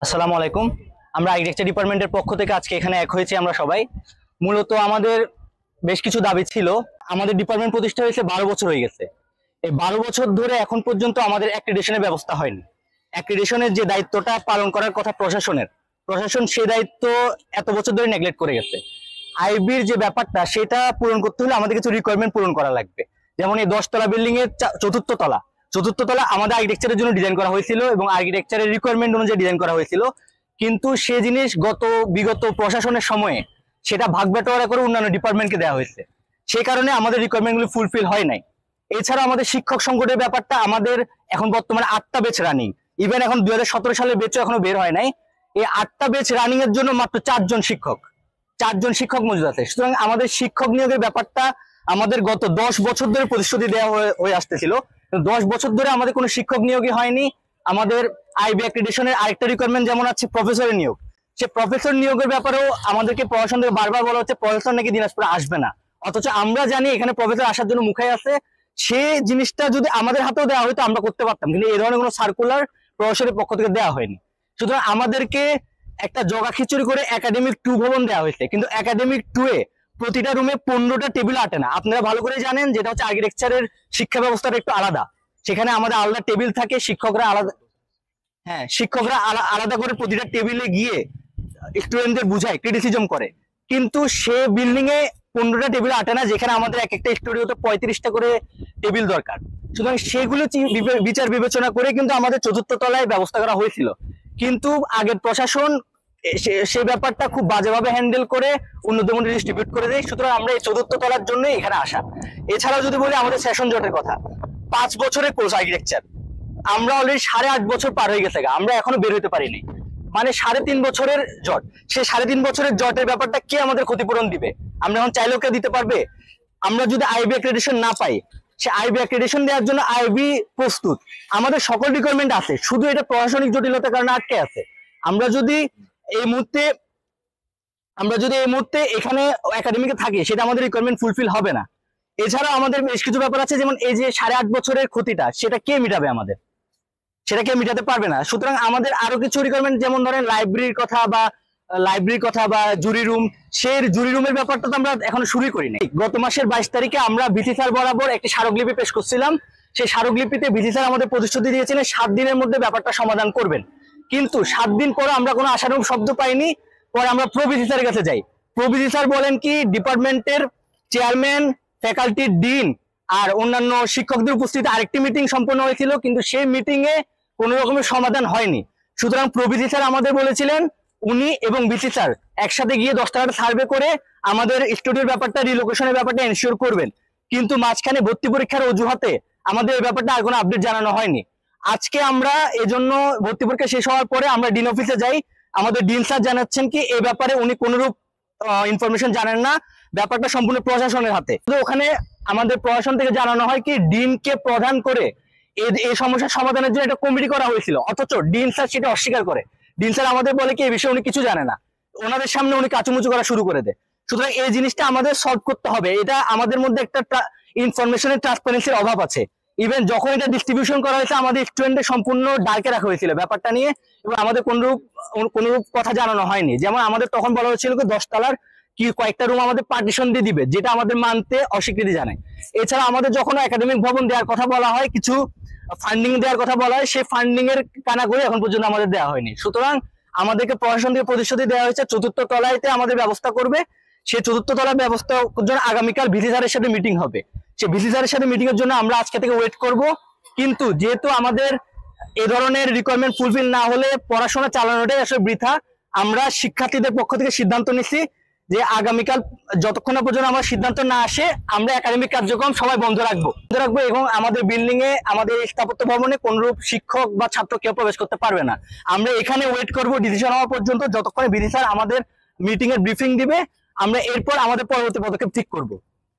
আসসালামু আলাইকুম। আমরা আর্কিটেকচার ডিপার্টমেন্টের পক্ষ থেকে আজকে এখানে এক হয়েছি আমরা সবাই। মূলত আমাদের বেশ কিছু দাবি ছিল। আমাদের ডিপার্টমেন্ট প্রতিষ্ঠা হয়েছে 12 বছর হয়ে গেছে। এই 12 বছর ধরে এখন পর্যন্ত আমাদের অ্যাক্রিডিটেশনের ব্যবস্থা হয়নি। অ্যাক্রিডিটেশনের যে দায়িত্বটা পালন করার কথা প্রশাসন সে দায়িত্ব এত বছর ধরে নেগলেক্ট করে গেছে। আইবির যে ব্যাপারটা সেটা পূরণ করতে হলে আমাদের কিছু রিকোয়ারমেন্ট পূরণ করা লাগবে। যেমন এই 10 তলা বিল্ডিং এর চতুর্থ তলা আমাদের আর্কিটেকচারের জন্য ডিজাইন করা হয়েছিল এবং আর্কিটেকচারের রিকোয়ারমেন্ট অনুযায়ী ডিজাইন করা হয়েছিল। কিন্তু সে জিনিস বিগত প্রশাসনের সময়ে সেটা ভাগ বাটোয়ারা করে অন্যান্য ডিপার্টমেন্টকে দেওয়া হয়েছে। সেই কারণে আমাদের রিকোয়ারমেন্টগুলো ফুলফিল হয় নাই। এছাড়া আমাদের শিক্ষক সংকটের ব্যাপারটা আমাদের এখন বর্তমানে 8টা বেচ রানিং। ইভেন এখন 2017 সালের বেচও এখনো বের হয় নাই। এই 8টা বেচ রানিং এর জন্য মাত্র 4জন শিক্ষক মজুদ আছে। সুতরাং আমাদের শিক্ষক নিয়োগের ব্যাপারটা আমাদের গত 10 বছর ধরে প্রতিশ্রুতি দেওয়া হয়ে আসতেছিল। 10 বছর ধরে আমাদের কোনো শিক্ষক নিয়োগই হয়নি। আমাদের আইবি অ্যাক্রিডিটেশনের আরেকটা রিকোয়ারমেন্ট যেমন আছে প্রফেসরের নিয়োগ। সে প্রফেসর নিয়োগের ব্যাপারেও আমাদেরকে প্রশাসন থেকে বারবার বলা হচ্ছে প্রফেসর নাকি দিনাজপুরে আসবে না। অথচ আমরা জানি এখানে প্রফেসর আসার জন্য মুখাই আছে। সে জিনিসটা যদি আমাদের হাতেও দেওয়া হয়তো আমরা করতে পারতাম, কিন্তু এই ধরনের কোনো সার্কুলার প্রশাসনের পক্ষ থেকে দেওয়া হয়নি। সুতরাং আমাদেরকে একটা জগা খিচুড়ি করে একাডেমিক 2 ভবন দেওয়া হয়েছে, কিন্তু একাডেমিক 2 এ প্রতিটা রুমে 15টা টেবিল আটে না। আপনারা ভালো করে জানেন যেটা হচ্ছে আর্কিটেকচারের শিক্ষা ব্যবস্থাটা একটু আলাদা। সেখানে আমাদের আলাদা টেবিল থাকে, শিক্ষকরা আলাদা করে প্রতিটা টেবিলে গিয়ে স্টুডেন্টদের বুঝায়, ক্রিটিসিজম করে। কিন্তু সে বিল্ডিং এ 15টা টেবিল আটে না, যেখানে আমাদের এক একটা স্টুডিওতে 35টা করে টেবিল দরকার। সুতরাং সেগুলো বিচার বিবেচনা করে কিন্তু আমাদের 4র্থ তলায় ব্যবস্থা করা হয়েছিল। কিন্তু আগের প্রশাসন সেই ব্যাপারটা খুব বাজেভাবে হ্যান্ডেল করে অন্যদের ডিস্ট্রিবিউট করে দেয়। সুতরাং আমরা এই 4র্থ তলার জন্য এখানে আসা। এছাড়াও যদি বলি আমাদের সেশন জটের কথা, 5 বছরের কোর্স আর্কিটেকচার, আমরা অলরেডি 8.5 বছর পার হয়ে গেছে, আমরা এখনো বের হতে পারিনি। মানে 3.5 বছরের জট। সে 3.5 বছরের জটের ব্যাপারটা কে আমাদের ক্ষতিপূরণ দিবে? আমরা এখন চাইলেও কে দিতে পারবে? আমরা যদি আইবি অ্যাক্রিডিটেশন না পাই, সে আইবি অ্যাক্রিডিটেশন দেওয়ার জন্য আইবি প্রস্তুত, আমাদের সকল রিকোয়ারমেন্ট আছে, শুধু এটা প্রশাসনিক জটিলতার কারণে আটকে আছে। আমরা যদি এই মুহূর্তে এখানে একাডেমিকে থাকি, সেটা আমাদের রিকোয়ারমেন্ট ফুলফিল হবে না। এছাড়া আমাদের বেশ কিছু ব্যাপার আছে, যেমন এই যে 8.5 বছরের ক্ষতিটা, সেটা কে মিটাবে? সেটা কেউ মিটাতে পারবে না। সুতরাং আমাদের আরো কিছু রিকোয়ারমেন্ট, যেমন ধরেন লাইব্রেরির কথা বা জুরি রুম, সেই জুরি রুমের ব্যাপারটা তো আমরা এখনো শুরুই করিনি। গত মাসের 22 তারিখে আমরা ভিসি স্যার বরাবর একটি স্মারকলিপি পেশ করছিলাম। সেই স্মারকলিপিতে ভিসি স্যার আমাদের প্রতিশ্রুতি দিয়েছিলেন 7 দিনের মধ্যে ব্যাপারটা সমাধান করবেন। কিন্তু 7 দিন পরে আমরা কোনো আশানুরূপ শব্দ পাইনি। পরে আমরা প্রভিসি স্যারের কাছে যাই। প্রভিসি স্যার বলেন কি, ডিপার্টমেন্টের চেয়ারম্যান, ফ্যাকাল্টির ডিন আর অন্যান্য শিক্ষকদের উপস্থিতিতে আরেকটি মিটিং সম্পন্ন হয়েছিল, কিন্তু সেই মিটিং এ কোন রকমের সমাধান হয়নি। সুতরাং প্রভিসি স্যার আমাদের বলেছিলেন উনি এবং ভিসি স্যার একসাথে গিয়ে 10 টাকাটা সার্ভে করে আমাদের স্টুডিওর ব্যাপারটা, রিলোকেশনের ব্যাপারটা এনশিওর করবেন। কিন্তু মাঝখানে ভর্তি পরীক্ষার অজুহাতে আমাদের এই ব্যাপারটা আর কোনো আপডেট জানানো হয়নি। আজকে আমরা এজন্য ভর্তি পরীক্ষা শেষ হওয়ার পরে আমরা ডিন অফিসে যাই। আমাদের ডিন স্যার জানাচ্ছেন কি এই ব্যাপারে উনি কোনরূপ ইনফরমেশন জানেন না, ব্যাপারটা সম্পূর্ণ প্রশাসনের হাতে। তো ওখানে আমাদের প্রশাসন থেকে জানানো হয় কি ডিনকে প্রধান করে এই সমস্যার সমাধানের জন্য একটা কমিটি করা হয়েছিল, অথচ ডিন স্যার সেটা অস্বীকার করে। ডিন স্যার আমাদের বলে কি এই বিষয়ে উনি কিছু জানে না, ওনাদের সামনে উনি কাচুমুচু করা শুরু করে দেয়। সুতরাং এই জিনিসটা আমাদের সলভ করতে হবে। এটা আমাদের মধ্যে একটা ইনফরমেশনের ট্রান্সপারেন্সির অভাব আছে। ইভেন যখন এটা ডিস্ট্রিবিউশন করা হয়েছে, আমাদের স্টুডেন্টদের সম্পূর্ণ ডার্কে রাখা হয়েছিল ব্যাপারটা নিয়ে, এবং আমাদের কোনরূপ কথা জানানো হয়নি। যেমন আমাদের তখন বলা হয়েছিল 10 তলার কি কয়েকটা রুম আমাদের পার্টিশন দিয়ে দিবে, যেটা আমাদের মানতে অস্বীকৃতি জানায়। এছাড়া আমাদের যখন একাডেমিক ভবন দেওয়ার কথা বলা হয়, কিছু ফান্ডিং দেওয়ার কথা বলা হয়, সেই ফান্ডিং এর কানাকড়ি এখন পর্যন্ত আমাদের দেওয়া হয়নি। সুতরাং আমাদেরকে প্রশাসন থেকে প্রতিশ্রুতি দেওয়া হয়েছে 4র্থ তলাতে আমাদের ব্যবস্থা করবে। সেই 4র্থ তলার ব্যবস্থার জন্য আগামীকাল ভিসি স্যারের সাথে মিটিং হবে। সেই ভিসি স্যারের সাথে মিটিং এর জন্য আমরা আজকে থেকে ওয়েট করব। কিন্তু যেহেতু আমাদের এই ধরনের রিকোয়ারমেন্ট ফুলফিল না হলে পড়াশোনা চালানোটাই আসলে বৃথা, আমরা শিক্ষার্থীদের পক্ষ থেকে সিদ্ধান্ত নিচ্ছি যে আগামীকাল যতক্ষণ না পর্যন্ত আমার সিদ্ধান্ত না আসে, আমরা একাডেমিক কার্যক্রম সবাই বন্ধ রাখবো এবং আমাদের বিল্ডিং এ, আমাদের স্থাপত্য ভবনে কোনরূপ শিক্ষক বা ছাত্র কেউ প্রবেশ করতে পারবে না। আমরা এখানে ওয়েট করব ডিসিশন হওয়া পর্যন্ত, যতক্ষণে ভিসি স্যার আমাদের মিটিং এর ব্রিফিং দিবে। আমরা এরপর আমাদের পরবর্তী পদক্ষেপ ঠিক করব,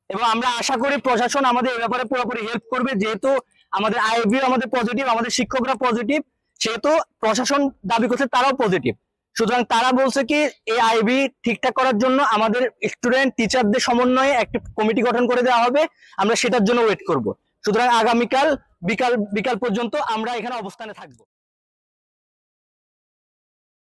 এবং আমরা আশা করি প্রশাসন আমাদের এই ব্যাপারে পুরোপুরি হেল্প করবে। যেহেতু আমাদের আইবি আমাদের পজিটিভ, আমাদের শিক্ষকরা পজিটিভ, সেহেতু প্রশাসন দাবি করছে তারাও পজিটিভ। সুতরাং তারা বলছে কি এই আইবি ঠিকঠাক করার জন্য আমাদের স্টুডেন্ট টিচারদের সমন্বয়ে একটি কমিটি গঠন করে দেওয়া হবে। আমরা সেটার জন্য ওয়েট করব। সুতরাং আগামীকাল বিকাল পর্যন্ত আমরা এখানে অবস্থানে থাকবো।